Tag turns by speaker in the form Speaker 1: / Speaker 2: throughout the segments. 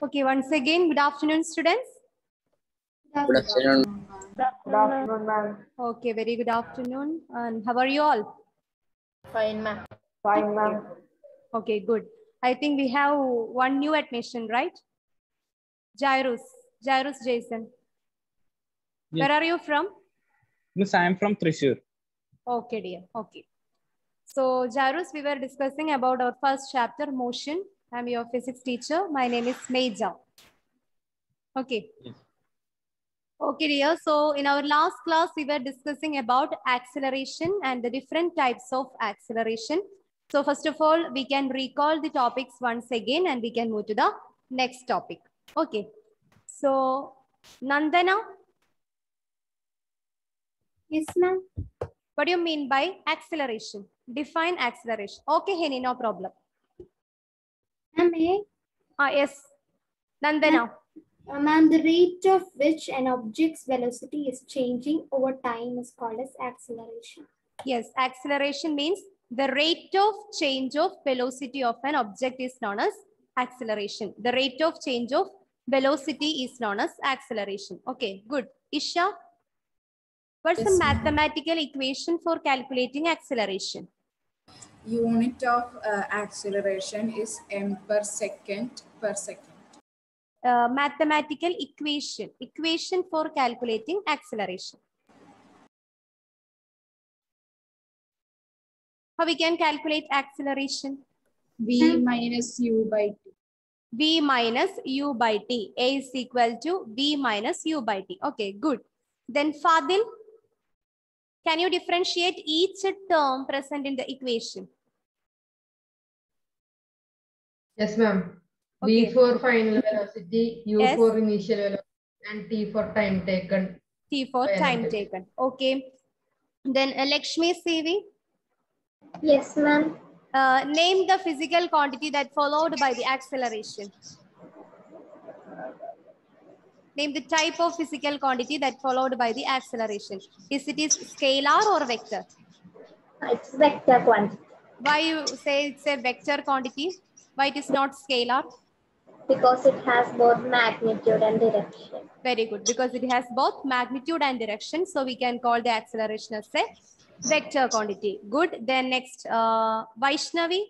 Speaker 1: Okay, once again, good afternoon, students.
Speaker 2: Good afternoon.
Speaker 3: Good afternoon, ma'am.
Speaker 1: Okay, very good afternoon. And how are you all?
Speaker 2: Fine, ma'am.
Speaker 3: Fine, ma'am.
Speaker 1: Okay, good. I think we have one new admission, right? Jairus Jason.
Speaker 4: Yes.
Speaker 1: Where are you from?
Speaker 4: Miss, I am from Thrissur.
Speaker 1: Okay, dear. Okay. So, Jairus, we were discussing about our first chapter, motion. I'm your physics teacher. My name is Meja. Okay.
Speaker 4: Yes.
Speaker 1: Okay, dear. So, in our last class, we were discussing about acceleration and the different types of acceleration. So, first of all, we can recall the topics once again and we can move to the next topic. Okay. So, Nandana,
Speaker 5: Yes, ma'am.
Speaker 1: what do you mean by acceleration? Define acceleration. Okay, Henny, no problem.
Speaker 5: Ma'am,
Speaker 1: Yes. Nandana.
Speaker 5: ma'am, the rate of which an object's velocity is changing over time is called as acceleration.
Speaker 1: Yes, acceleration means the rate of change of velocity of an object is known as acceleration. The rate of change of velocity is known as acceleration. Okay, good. Isha, what's the mathematical equation for calculating acceleration?
Speaker 6: Unit of acceleration is m per second per second.
Speaker 1: Mathematical equation for calculating acceleration. How we can calculate acceleration?
Speaker 6: V minus u by t.
Speaker 1: V minus u by t. A is equal to V minus u by t. Okay, good. Then Fadil, can you differentiate each term present in the equation?
Speaker 3: Yes, ma'am.
Speaker 1: Okay.
Speaker 3: V for final velocity, U
Speaker 1: Yes.
Speaker 3: for initial velocity, and T for time taken.
Speaker 1: T for
Speaker 3: By an
Speaker 1: time
Speaker 3: object.
Speaker 1: taken. Okay. Then Lakshmi CV,
Speaker 5: Yes, ma'am.
Speaker 1: name the physical quantity that followed by the acceleration. Name the type of physical quantity that followed by the acceleration. Is it scalar or vector?
Speaker 5: It's vector quantity
Speaker 1: Why you say it's a vector quantity? Why it is not scalar?
Speaker 5: because it has both magnitude and direction.
Speaker 1: Very good, because it has both magnitude and direction. So we can call the acceleration as a vector quantity. Good. Then next, Vaishnavi,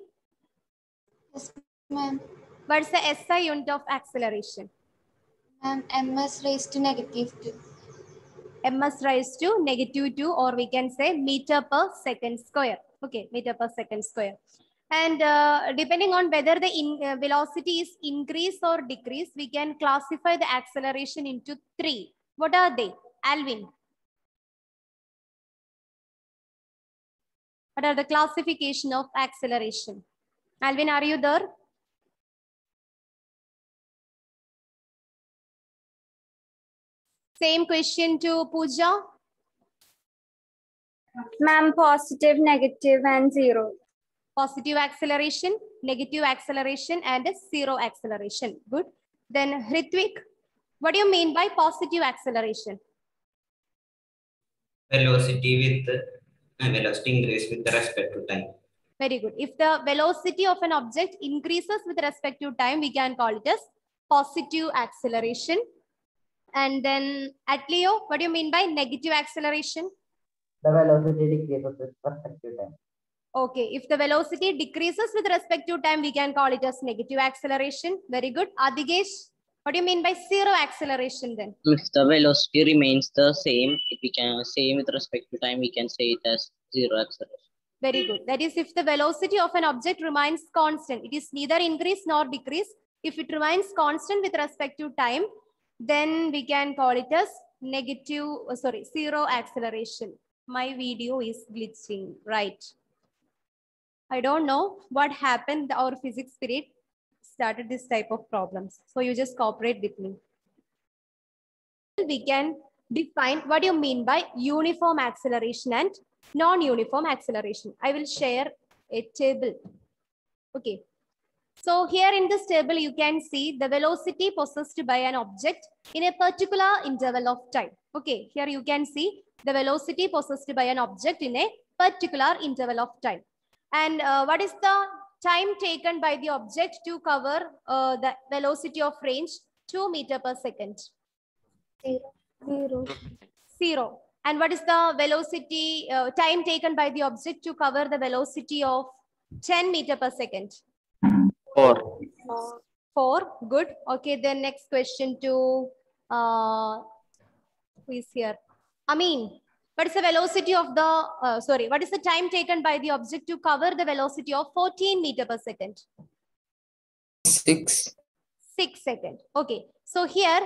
Speaker 7: Yes, ma'am.
Speaker 1: what's the SI unit of acceleration?
Speaker 7: Ma'am, ms raised to -2.
Speaker 1: Ms raised to -2, or we can say meter per second square. Okay, meter per second square. And depending on whether the velocity is increase or decrease, we can classify the acceleration into 3. What are they? Alvin. What are the classification of acceleration? Alvin, are you there? Same question to Pooja.
Speaker 5: Ma'am, positive, negative, and zero.
Speaker 1: Positive acceleration, negative acceleration, and zero acceleration. Good. Then Hrithwik, what do you mean by positive acceleration?
Speaker 2: Velocity increase with respect to time.
Speaker 1: Very good. If the velocity of an object increases with respect to time, we can call it as positive acceleration. And then Atleo, what do you mean by negative acceleration?
Speaker 8: The velocity decreases with respect to time.
Speaker 1: Okay, if the velocity decreases with respect to time, we can call it as negative acceleration. Very good. Adigesh, what do you mean by zero acceleration then?
Speaker 9: If the velocity remains the same, if we can say with respect to time, we can say it as zero acceleration.
Speaker 1: Very good. That is, if the velocity of an object remains constant, it is neither increase nor decrease. If it remains constant with respect to time, then we can call it as zero acceleration. My video is glitching, right? I don't know what happened. Our physics period started this type of problems. So you just cooperate with me. We can define what do you mean by uniform acceleration and non-uniform acceleration. I will share a table. Okay. So here in this table, you can see the velocity possessed by an object in a particular interval of time. Okay. Here you can see the velocity possessed by an object in a particular interval of time. And what is the time taken by the object to cover the velocity of range 2 meter per second?
Speaker 5: 0.
Speaker 1: 0. And what is the velocity, time taken by the object to cover the velocity of 10 meter per second?
Speaker 9: 4.
Speaker 1: 4. Good. Okay, then next question to who is here? Amin. What is the velocity of the, what is the time taken by the object to cover the velocity of 14 meter per second?
Speaker 9: 6.
Speaker 1: 6 seconds. Okay. So here,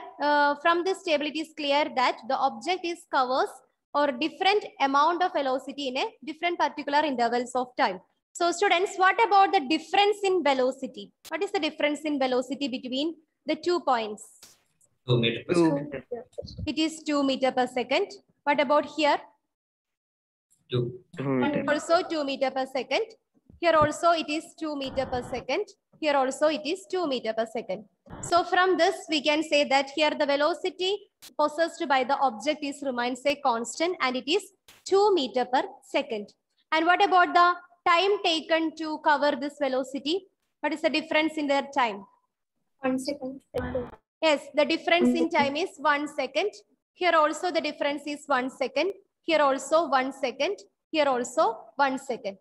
Speaker 1: from this table, it is clear that the object is covers or different amount of velocity in a different particular intervals of time. So students, what about the difference in velocity? What is the difference in velocity between the 2 points?
Speaker 2: 2 meter per second.
Speaker 1: It is 2 meter per second. What about here?
Speaker 2: 2.
Speaker 1: Also 2 meter per second. Here also it is 2 meter per second. Here also it is 2 meter per second. So from this, we can say that here the velocity possessed by the object is remains a constant and it is 2 meter per second. And what about the time taken to cover this velocity? What is the difference in their time?
Speaker 5: 1 second.
Speaker 1: Yes, the difference in time is 1 second. Here also the difference is 1 second. Here also 1 second. Here also 1 second.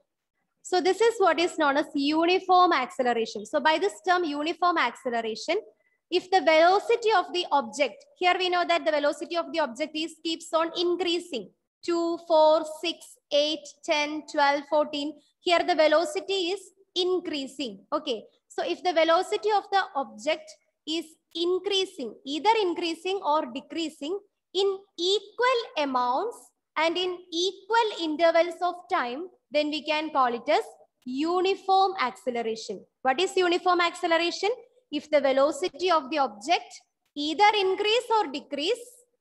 Speaker 1: So this is what is known as uniform acceleration. So by this term, uniform acceleration, if the velocity of the object, here we know that the velocity of the object keeps on increasing. 2, 4, 6, 8, 10, 12, 14. Here the velocity is increasing. Okay. So if the velocity of the object is increasing, either increasing or decreasing in equal amounts and in equal intervals of time, then we can call it as uniform acceleration. What is uniform acceleration? If the velocity of the object either increase or decrease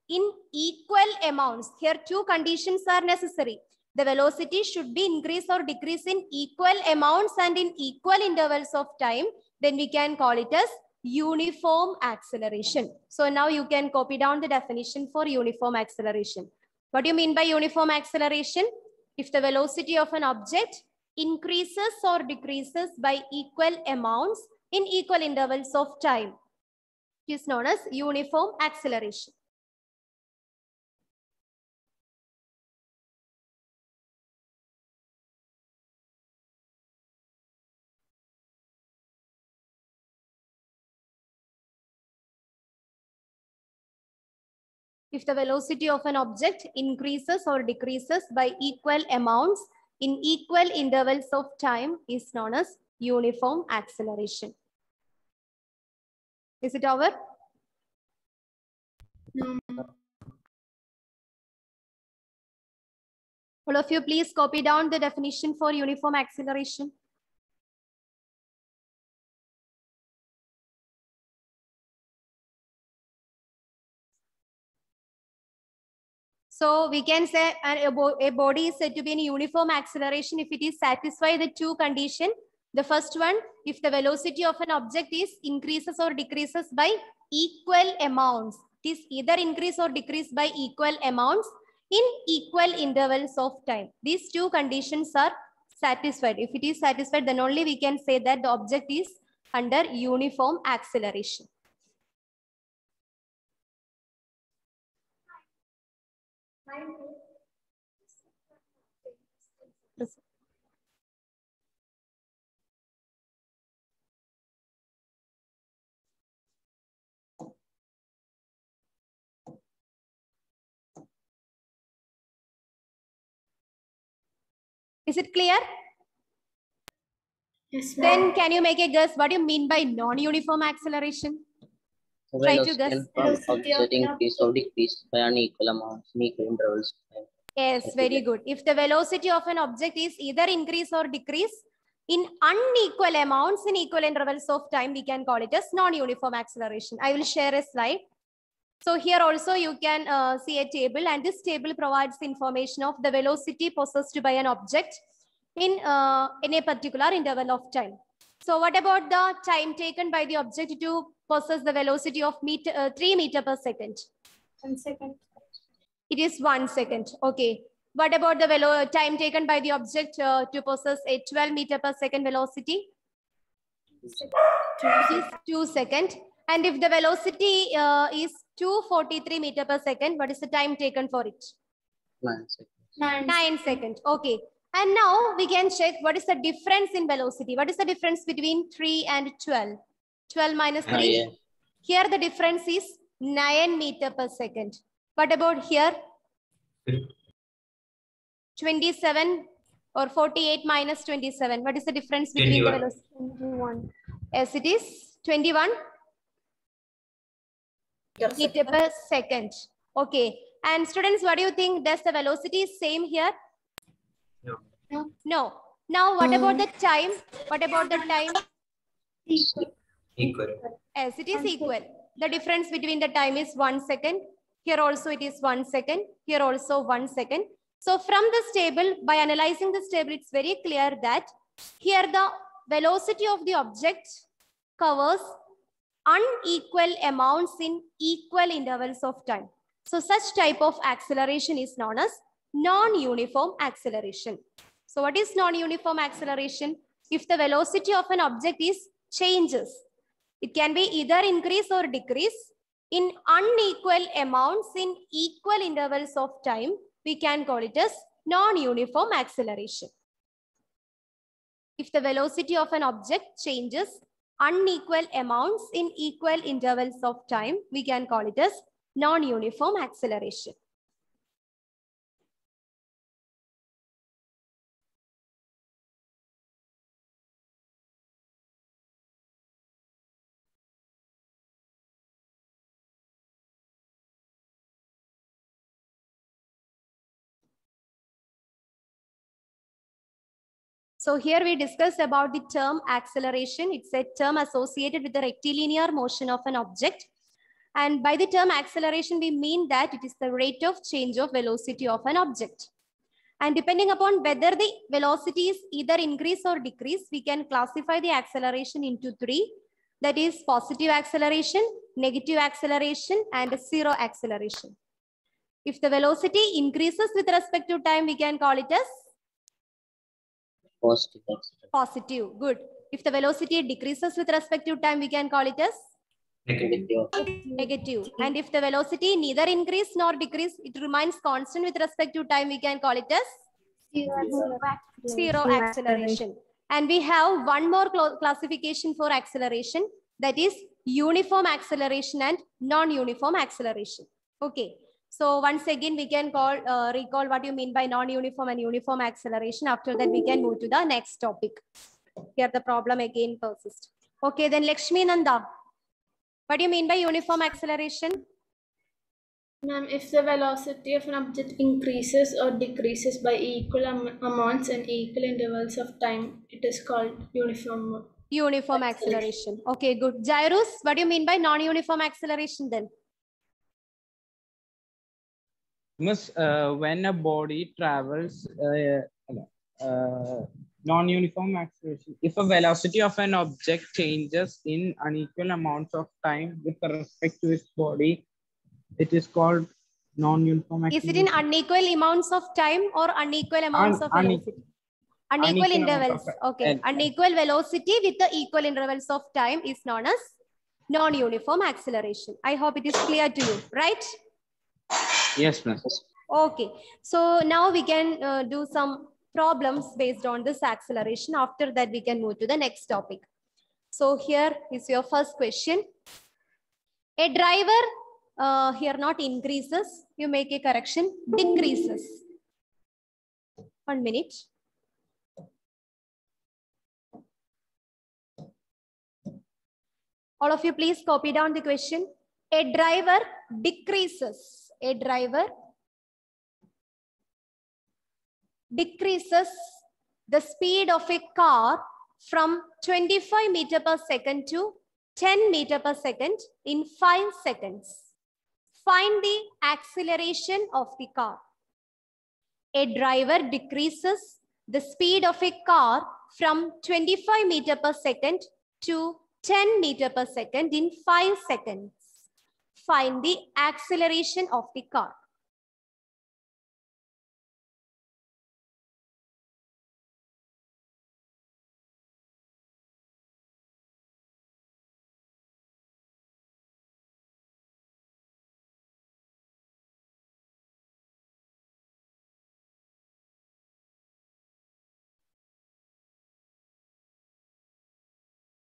Speaker 1: in equal amounts. Here 2 conditions are necessary. The velocity should be increase or decrease in equal amounts and in equal intervals of time. Then we can call it as uniform acceleration. So now you can copy down the definition for uniform acceleration. What do you mean by uniform acceleration? If the velocity of an object increases or decreases by equal amounts in equal intervals of time, it is known as uniform acceleration. If the velocity of an object increases or decreases by equal amounts in equal intervals of time is known as uniform acceleration. Is it over? All of you, please copy down the definition for uniform acceleration. So we can say a body is said to be in uniform acceleration if it is satisfy the 2 conditions. The first one, if the velocity of an object is increases or decreases by equal amounts. It is either increase or decrease by equal amounts in equal intervals of time. These 2 conditions are satisfied. If it is satisfied, then only we can say that the object is under uniform acceleration. Is it clear?
Speaker 5: Yes,
Speaker 1: Then can you make a guess? What do you mean by non-uniform acceleration? Try to guess.
Speaker 9: Velocity of object increase or decrease by unequal amounts in equal intervals.
Speaker 1: Yes, very good. If the velocity of an object is either increase or decrease in unequal amounts in equal intervals of time, we can call it as non-uniform acceleration. I will share a slide. So here also you can see a table, and this table provides information of the velocity possessed by an object in a particular interval of time. So what about the time taken by the object to possess the velocity of 3 meter per second?
Speaker 5: 1 second.
Speaker 1: It is 1 second. Okay. What about the time taken by the object to possess a 12 meter per second velocity? It is 2 seconds. And if the velocity is 243 meter per second, what is the time taken for it?
Speaker 9: 9 seconds.
Speaker 1: 9 seconds. Okay. And now we can check what is the difference in velocity. What is the difference between 3 and 12? 12 minus 3.
Speaker 9: Yeah.
Speaker 1: Here the difference is 9 meter per second. What about here? 27 or 48 minus 27. What is the difference between
Speaker 2: 21.
Speaker 1: the velocity? 21. Yes, it is 21 meter per second. Okay. And students, what do you think? Does the velocity is same here?
Speaker 2: No.
Speaker 1: No. Now, what about the time? What about the time?
Speaker 2: Equal.
Speaker 1: Yes, it is equal. The difference between the time is 1 second. Here also it is 1 second. Here also 1 second. So from this table, by analyzing this table, it's very clear that here the velocity of the object covers unequal amounts in equal intervals of time. So such type of acceleration is known as non-uniform acceleration. So what is non-uniform acceleration? If the velocity of an object is changes, it can be either increase or decrease in unequal amounts in equal intervals of time, we can call it as non-uniform acceleration. If the velocity of an object changes unequal amounts in equal intervals of time, we can call it as non-uniform acceleration. So here we discussed about the term acceleration. It's a term associated with the rectilinear motion of an object. And by the term acceleration, we mean that it is the rate of change of velocity of an object. And depending upon whether the velocity is either increase or decrease, we can classify the acceleration into three. That is positive acceleration, negative acceleration, and zero acceleration. If the velocity increases with respect to time, we can call it as
Speaker 9: Positive.
Speaker 1: positive. Good. If the velocity decreases with respect to time, we can call it as
Speaker 2: Negative.
Speaker 1: negative. And if the velocity neither increase nor decrease, it remains constant with respect to time, we can call it as zero acceleration. And we have one more classification for acceleration, that is uniform acceleration and non-uniform acceleration. Okay. So once again, we can recall what you mean by non-uniform and uniform acceleration. After that, we can move to the next topic. Here the problem again persists. Okay, then Lakshmi Nanda. What do you mean by uniform acceleration?
Speaker 10: Ma'am, if the velocity of an object increases or decreases by equal amounts and equal intervals of time, it is called uniform.
Speaker 1: Uniform acceleration. Okay, good. Jairus, what do you mean by non-uniform acceleration then?
Speaker 4: Miss, when a body travels non-uniform acceleration, if a velocity of an object changes in unequal amounts of time with respect to its body, it is called non-uniform acceleration.
Speaker 1: Is it in unequal amounts of time or unequal amounts of velocity? Unequal intervals. Okay. Unequal velocity with the equal intervals of time is known as non-uniform acceleration. I hope it is clear to you, right?
Speaker 4: Yes, ma'am.
Speaker 1: Okay. So now we can do some problems based on this acceleration. After that, we can move to the next topic. So here is your first question. A driver here not increases. You make a correction. Decreases. 1 minute. All of you, please copy down the question. A driver decreases. A driver decreases the speed of a car from 25 meter per second to 10 meter per second in 5 seconds. Find the acceleration of the car. A driver decreases the speed of a car from 25 meter per second to 10 meter per second in 5 seconds. Find the acceleration of the car.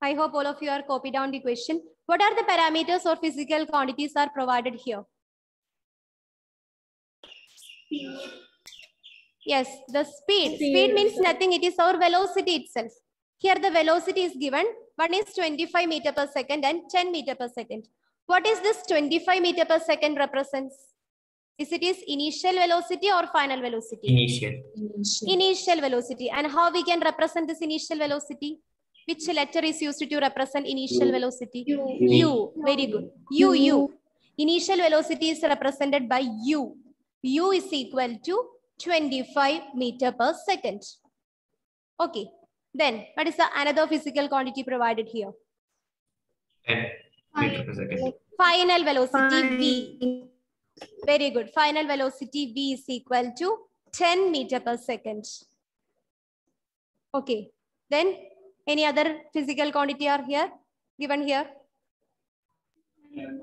Speaker 1: I hope all of you are copied down the question. What are the parameters or physical quantities are provided here? Yes, the speed. Speed means nothing. It is our velocity itself. Here the velocity is given. One is 25 meter per second and 10 meter per second. What is this 25 meter per second represents? Is it is initial velocity or final velocity? Initial velocity. And how we can represent this initial velocity? Which letter is used to represent initial velocity? U. Very good. U. Initial velocity is represented by U. U is equal to 25 meter per second. Okay. Then what is the another physical quantity provided here?
Speaker 2: 10 meter per second.
Speaker 1: Final velocity V. Very good. Final velocity V is equal to 10 meter per second. Okay. Then any other physical quantity are here? Given here?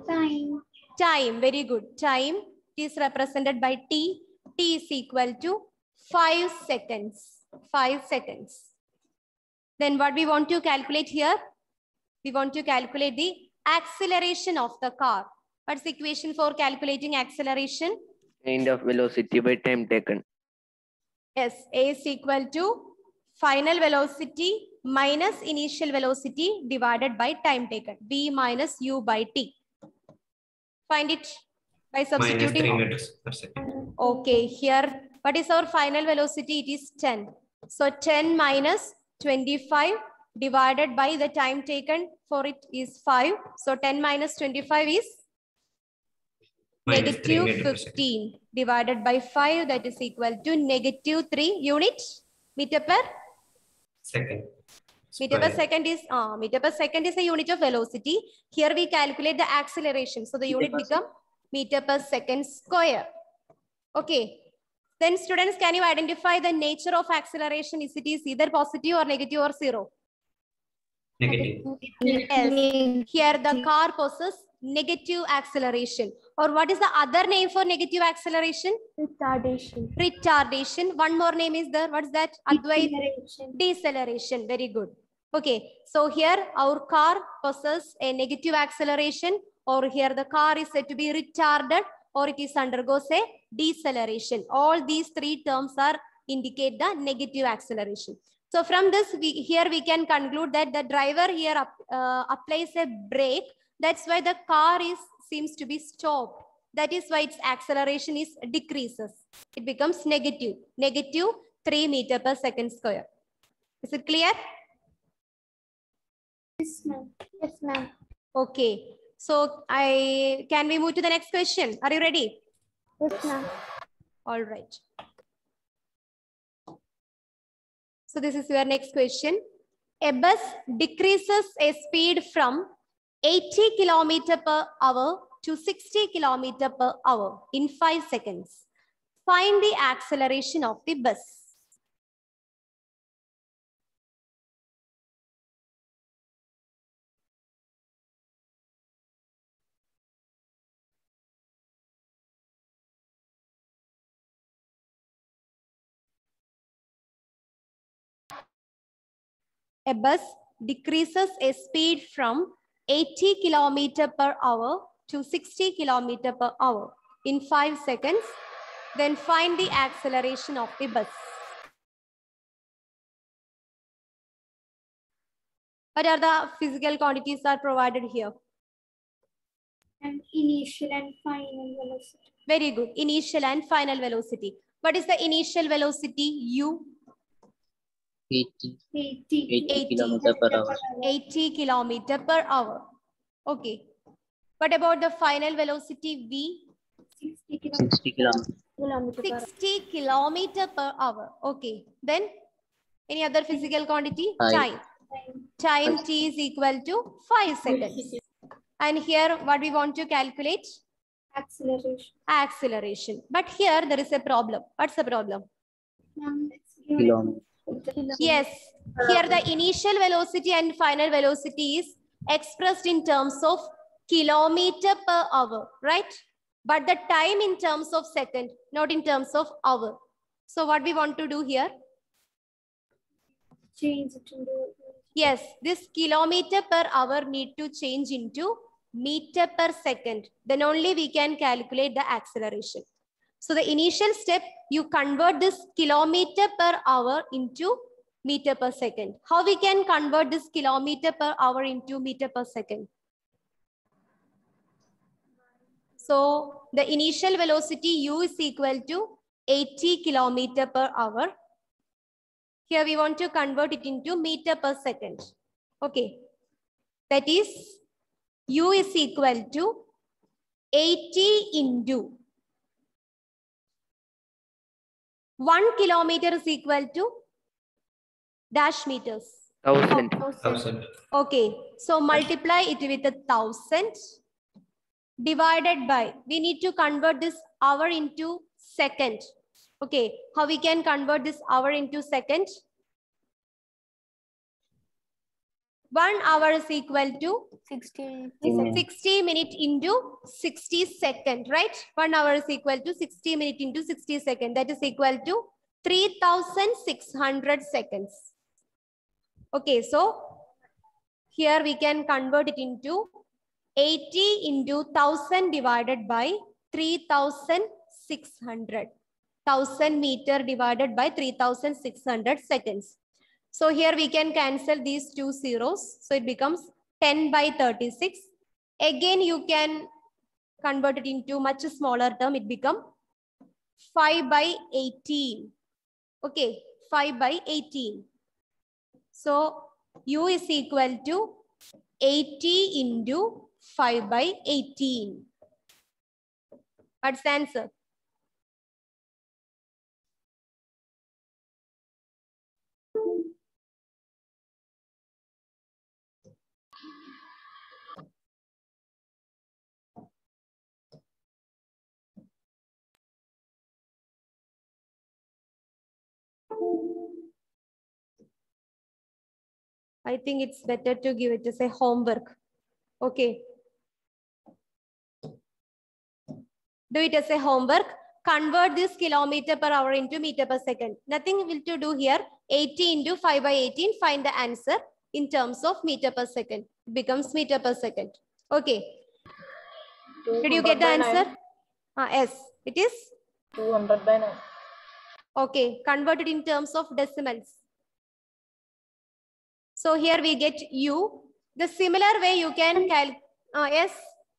Speaker 5: Time.
Speaker 1: Time. Very good. Time is represented by T. T is equal to 5 seconds. 5 seconds. Then what we want to calculate here? We want to calculate the acceleration of the car. What's the equation for calculating acceleration?
Speaker 11: Change of velocity by time taken.
Speaker 1: Yes, A is equal to final velocity minus initial velocity divided by time taken. V minus U by T. Find it by substituting.
Speaker 2: Minus 3 meters per second.
Speaker 1: Okay, here, what is our final velocity? It is 10. So 10 minus 25 divided by the time taken for it is 5. So 10 minus 25 is
Speaker 2: Minus 3
Speaker 1: negative
Speaker 2: meter per second.
Speaker 1: 15 divided by 5, that is equal to negative 3 units meter per
Speaker 2: Second.
Speaker 1: meter per
Speaker 2: Square.
Speaker 1: second is meter per second is a unit of velocity. Here we calculate the acceleration. So the unit become meter per second square. Okay. Then students, can you identify the nature of acceleration? Is it is either positive or negative or zero?
Speaker 2: Negative.
Speaker 1: Yes. Here the car possesses negative acceleration. Or what is the other name for negative acceleration?
Speaker 5: Retardation.
Speaker 1: Retardation. One more name is there. What's that? Advait?
Speaker 5: Deceleration.
Speaker 1: Deceleration. Very good. Okay. So here our car possesses a negative acceleration, or here the car is said to be retarded, or it is undergoes a deceleration. All these three terms are indicate the negative acceleration. So from this, here we can conclude that the driver here applies a brake. That's why the car seems to be stopped. That is why its acceleration is decreases. It becomes negative. Negative 3 meter per second square. Is it clear?
Speaker 5: Yes, ma'am. Yes, ma'am.
Speaker 1: Okay. So can we move to the next question? Are you ready?
Speaker 5: Yes, ma'am.
Speaker 1: All right. So this is your next question. A bus decreases a speed from 80 kilometer per hour to 60 kilometer per hour in 5 seconds. Find the acceleration of the bus. A bus decreases a speed from 80 kilometer per hour to 60 kilometer per hour in 5 seconds. Then find the acceleration of the bus. What are the physical quantities are provided here?
Speaker 5: And initial and final velocity.
Speaker 1: Very good. Initial and final velocity. What is the initial velocity? U?
Speaker 9: 80 kilometer per hour.
Speaker 1: 80 kilometer per hour. Okay. What about the final velocity V?
Speaker 9: 60 kilometer.
Speaker 1: 60 kilometer per hour. Okay. Then any other physical quantity?
Speaker 9: Time.
Speaker 1: Time T is equal to 5 seconds. And here what we want to calculate?
Speaker 5: Acceleration.
Speaker 1: Acceleration. But here there is a problem. What's the problem?
Speaker 9: Kilometer.
Speaker 1: Yes. Here the initial velocity and final velocity is expressed in terms of kilometer per hour, right? But the time in terms of second, not in terms of hour. So what we want to do here?
Speaker 5: Change it into
Speaker 1: Yes, this kilometer per hour need to change into meter per second. Then only we can calculate the acceleration. So the initial step, you convert this kilometer per hour into meter per second. How we can convert this kilometer per hour into meter per second? So the initial velocity u is equal to 80 kilometer per hour. Here we want to convert it into meter per second. Okay. That is u is equal to 80 into 1 kilometer is equal to dash meters.
Speaker 11: 1000.
Speaker 1: Okay. So multiply it with 1000 divided by, we need to convert this hour into second. Okay. How we can convert this hour into second? 1 hour is equal to 60 minutes into 60 seconds, right? 1 hour is equal to 60 minutes into 60 seconds. That is equal to 3600 seconds. Okay, so here we can convert it into 80 into 1000 divided by 3600. 1000 meter divided by 3600 seconds. So here we can cancel these two zeros. So it becomes 10 by 36. Again, you can convert it into much smaller term. It becomes 5 by 18. Okay, 5 by 18. So u is equal to 80 into 5 by 18. What's the answer? I think it's better to give it as a homework. Okay. Do it as a homework. Convert this kilometer per hour into meter per second. Nothing will to do here. 80 into 5 by 18. Find the answer in terms of meter per second. It becomes meter per second. Okay. Did you get the answer? Yes. It is?
Speaker 3: 200 by 9.
Speaker 1: Okay. Convert it in terms of decimals. So here we get u. The similar way you can calculate. Yes.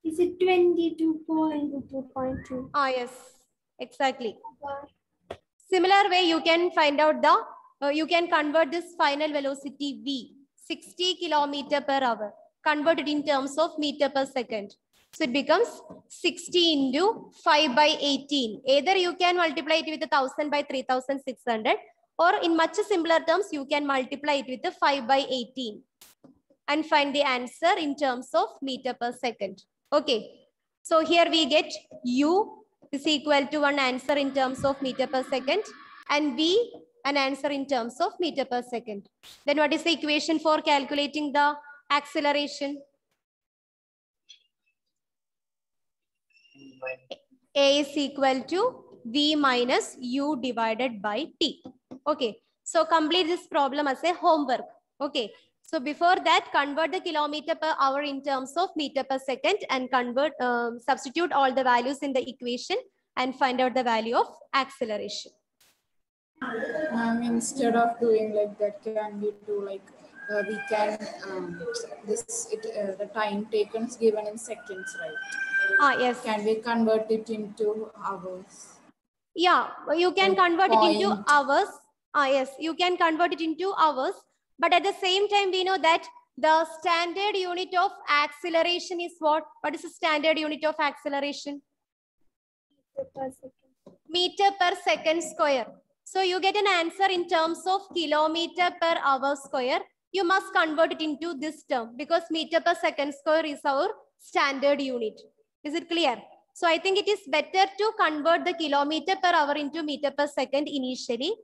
Speaker 5: Is it 22.2.2?
Speaker 1: Yes, exactly. Similar way you can find out the, you can convert this final velocity v, 60 kilometer per hour, convert it in terms of meter per second. So it becomes 60 into 5 by 18. Either you can multiply it with 1000 by 3600, or in much simpler terms, you can multiply it with 5 by 18 and find the answer in terms of meter per second. Okay. So here we get u is equal to one answer in terms of meter per second and v an answer in terms of meter per second. Then what is the equation for calculating the acceleration? A is equal to v minus u divided by t. Okay. So complete this problem as a homework. Okay. So before that, convert the kilometer per hour in terms of meter per second and convert, substitute all the values in the equation and find out the value of acceleration.
Speaker 6: Instead of doing like that, can we do like we can the time taken is given in seconds, right?
Speaker 1: Yes.
Speaker 6: Can we convert it into hours?
Speaker 1: Yeah, you can convert it into hours. Yes, you can convert it into hours. But at the same time, we know that the standard unit of acceleration is what? What is the standard unit of acceleration? Meter per second square. So you get an answer in terms of kilometer per hour square. You must convert it into this term because meter per second square is our standard unit. Is it clear? So I think it is better to convert the kilometer per hour into meter per second initially.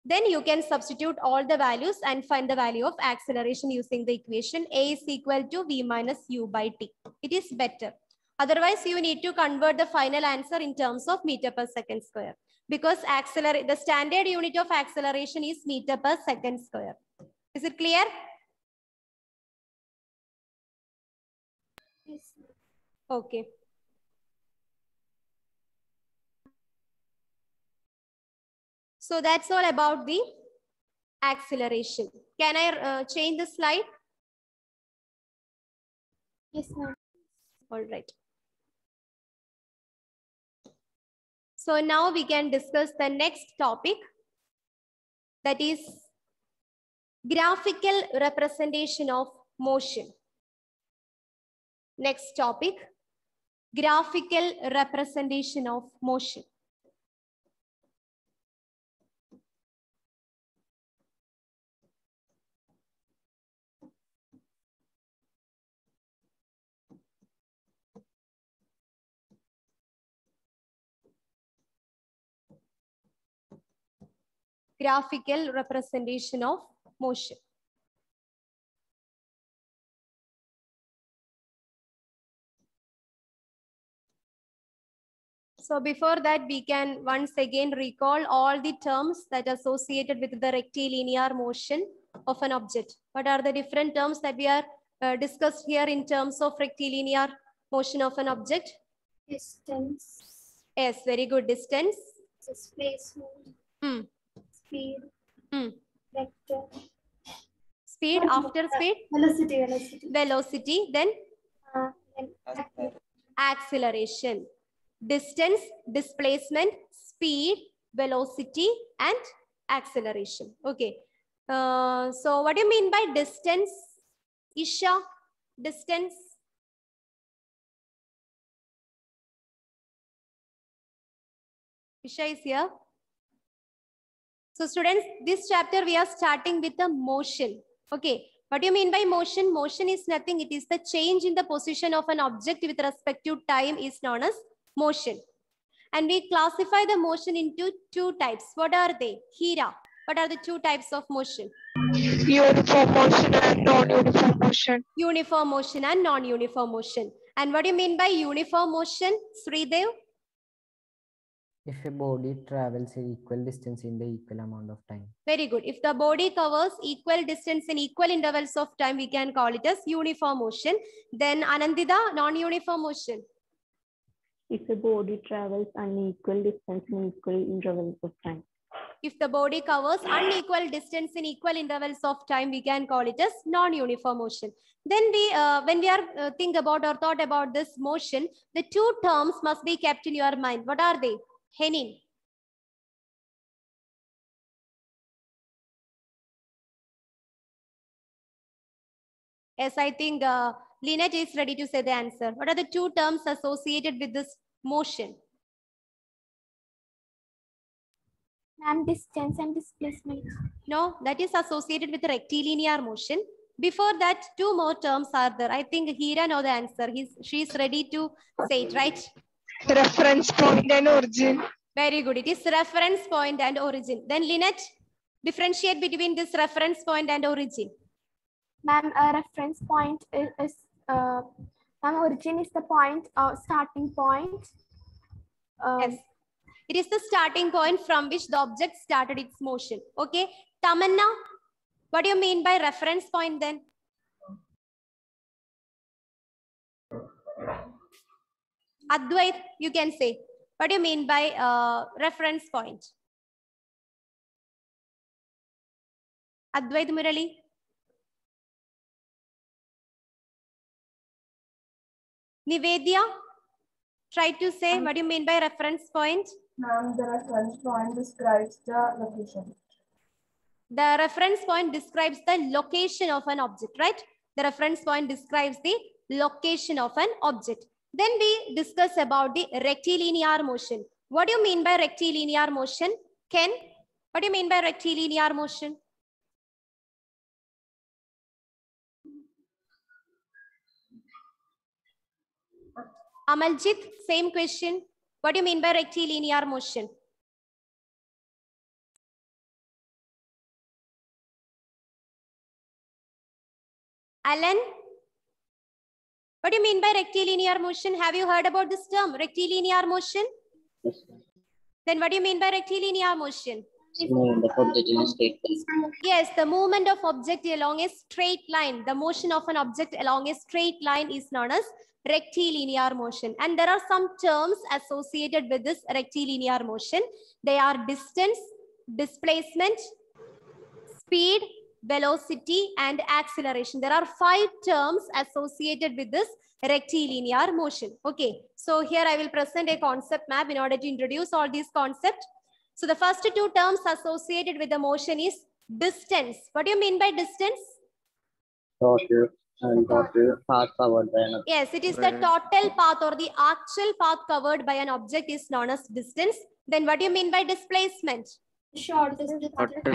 Speaker 1: Then you can substitute all the values and find the value of acceleration using the equation A is equal to v minus u by t. It is better. Otherwise, you need to convert the final answer in terms of meter per second square because the standard unit of acceleration is meter per second square. Is it clear? Okay. So that's all about the acceleration. Can I change the slide?
Speaker 5: Yes, ma'am.
Speaker 1: All right. So now we can discuss the next topic, that is graphical representation of motion. Next topic, graphical representation of motion. Graphical representation of motion. So before that, we can once again recall all the terms that are associated with the rectilinear motion of an object. What are the different terms that we are discussed here in terms of rectilinear motion of an object?
Speaker 5: Distance.
Speaker 1: Yes, very good. Distance.
Speaker 5: Displacement. Speed. Vector.
Speaker 1: Speed, after speed?
Speaker 5: Velocity.
Speaker 1: Velocity, then? Acceleration. Distance, displacement, speed, velocity, and acceleration. Okay. So what do you mean by distance? Isha, distance? Isha is here. So students, this chapter we are starting with the motion. Okay. What do you mean by motion? Motion is nothing. It is the change in the position of an object with respect to time is known as motion. And we classify the motion into two types. What are they? Hira, what are the two types of motion?
Speaker 12: Uniform motion and non-uniform motion.
Speaker 1: Uniform motion and non-uniform motion. And what do you mean by uniform motion, Sridev?
Speaker 8: If a body travels an equal distance in the equal amount of time.
Speaker 1: Very good. If the body covers equal distance in equal intervals of time, we can call it as uniform motion. Then Anandita, non-uniform motion.
Speaker 13: If a body travels unequal distance in equal intervals of time.
Speaker 1: If the body covers unequal distance in equal intervals of time, we can call it as non-uniform motion. Then we, when we are think about or thought about this motion, the two terms must be kept in your mind. What are they? Henin. Yes, I think Lynette is ready to say the answer. What are the two terms associated with this motion?
Speaker 5: And distance and displacement.
Speaker 1: No, that is associated with rectilinear motion. Before that, two more terms are there. I think Hira knows the answer. She's ready to say it, right?
Speaker 12: Reference point and origin.
Speaker 1: Very good. It is reference point and origin. Then Lynette, differentiate between this reference point and origin.
Speaker 5: Ma'am, a reference point is origin is the point, starting point.
Speaker 1: Yes. It is the starting point from which the object started its motion. Okay. Tamanna, what do you mean by reference point then? Advait, you can say. What do you mean by reference point? Advait Murali. Nivedya, try to say what do you mean by reference point?
Speaker 14: Ma'am, the reference point describes the location.
Speaker 1: The reference point describes the location of an object, right? The reference point describes the location of an object. Then we discuss about the rectilinear motion. What do you mean by rectilinear motion? Ken, what do you mean by rectilinear motion? Amaljit, same question. What do you mean by rectilinear motion? Alan, what do you mean by rectilinear motion? Have you heard about this term, rectilinear motion?
Speaker 9: Yes.
Speaker 1: Then what do you mean by rectilinear motion?
Speaker 9: Movement of object in a straight line.
Speaker 1: Yes, the movement of object along a straight line. The motion of an object along a straight line is known as rectilinear motion. And there are some terms associated with this rectilinear motion. They are distance, displacement, speed, velocity, and acceleration. There are 5 terms associated with this rectilinear motion. Okay, so here I will present a concept map in order to introduce all these concepts. So the first 2 terms associated with the motion is distance. What do you mean by distance?
Speaker 9: Total path covered by an object.
Speaker 1: Yes, it is the total path or the actual path covered by an object is known as distance. Then what do you mean by displacement?
Speaker 5: Shortest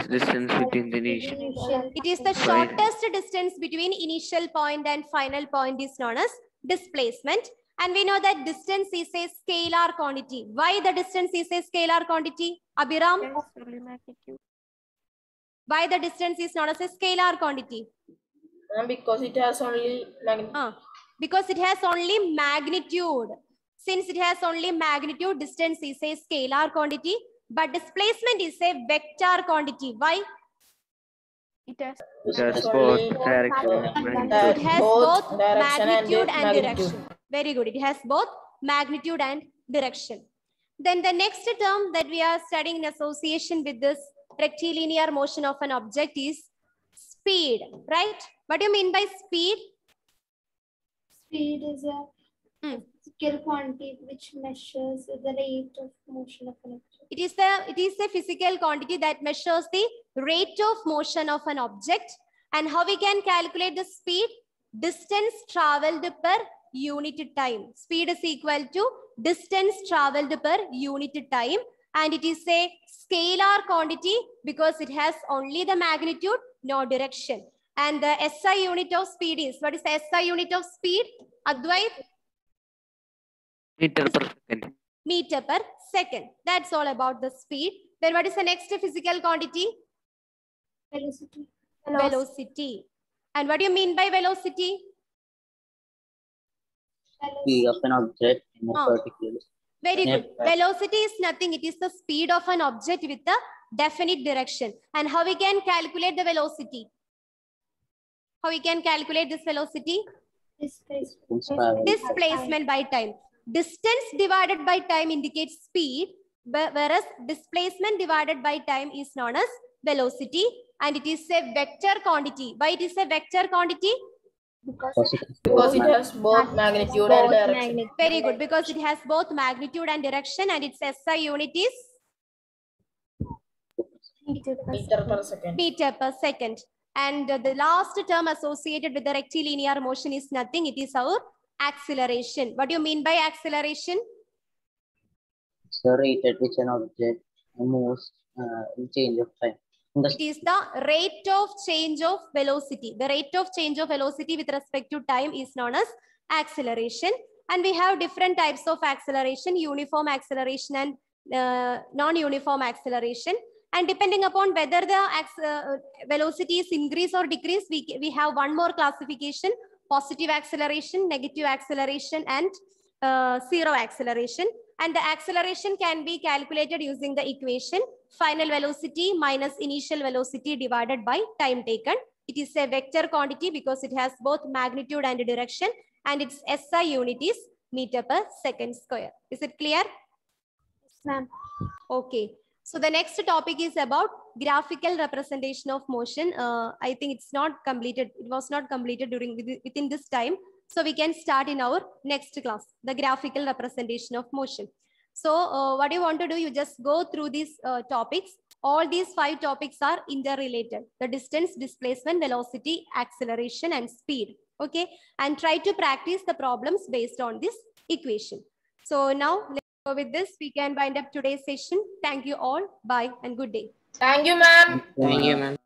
Speaker 11: distance between the initial.
Speaker 1: It is the shortest distance between initial point and final point is known as displacement. And we know that distance is a scalar quantity. Why the distance is a scalar quantity? Abhiram? Why the distance is known as a scalar quantity?
Speaker 3: Because it has only magnitude.
Speaker 1: Because it has only magnitude. Since it has only magnitude, distance is a scalar quantity. But displacement is a vector quantity. Why?
Speaker 11: It has both direction and magnitude.
Speaker 1: It has both magnitude and direction. Very good. It has both magnitude and direction. Then the next term that we are studying in association with this rectilinear motion of an object is speed, right? What do you mean by speed?
Speaker 5: Speed is a physical quantity which measures the rate of motion of an object.
Speaker 1: It is a physical quantity that measures the rate of motion of an object. And how we can calculate the speed? Distance traveled per unit time. Speed is equal to distance traveled per unit time. And it is a scalar quantity because it has only the magnitude, no direction. And the SI unit of speed is, what is the SI unit of speed? Advait?
Speaker 11: Meter per second.
Speaker 1: Meter per second. That's all about the speed. Then what is the next physical quantity?
Speaker 5: Velocity.
Speaker 1: Velocity. And what do you mean by velocity?
Speaker 9: Speed of an object in a particular.
Speaker 1: Very good. Velocity is nothing. It is the speed of an object with a definite direction. And how we can calculate the velocity? How we can calculate this velocity? Displacement by time. Distance divided by time indicates speed, whereas displacement divided by time is known as velocity, and it is a vector quantity. Why it is a vector quantity?
Speaker 3: Because it has both magnitude and direction.
Speaker 1: Very good. Because it has both magnitude and direction, and its SI unit is
Speaker 3: Meter per second.
Speaker 1: Meter per second. And the last term associated with the rectilinear motion is nothing. It is our acceleration. What do you mean by acceleration?
Speaker 9: It's the rate at which an object moves in change of time.
Speaker 1: It is the rate of change of velocity. The rate of change of velocity with respect to time is known as acceleration. And we have different types of acceleration, uniform acceleration and non-uniform acceleration. And depending upon whether the velocity is increase or decrease, we have one more classification: positive acceleration, negative acceleration, and zero acceleration. And the acceleration can be calculated using the equation final velocity minus initial velocity divided by time taken. It is a vector quantity because it has both magnitude and direction, and its SI unit is meter per second square. Is it clear?
Speaker 5: Yes, ma'am.
Speaker 1: Okay. So the next topic is about graphical representation of motion. I think it's not completed. It was not completed within this time. So we can start in our next class, the graphical representation of motion. So what you want to do, you just go through these topics. All these 5 topics are interrelated: the distance, displacement, velocity, acceleration, and speed. Okay. And try to practice the problems based on this equation. So now, with this, we can wind up today's session. Thank you all. Bye and good day.
Speaker 3: Thank you, ma'am.
Speaker 9: Thank you, ma'am.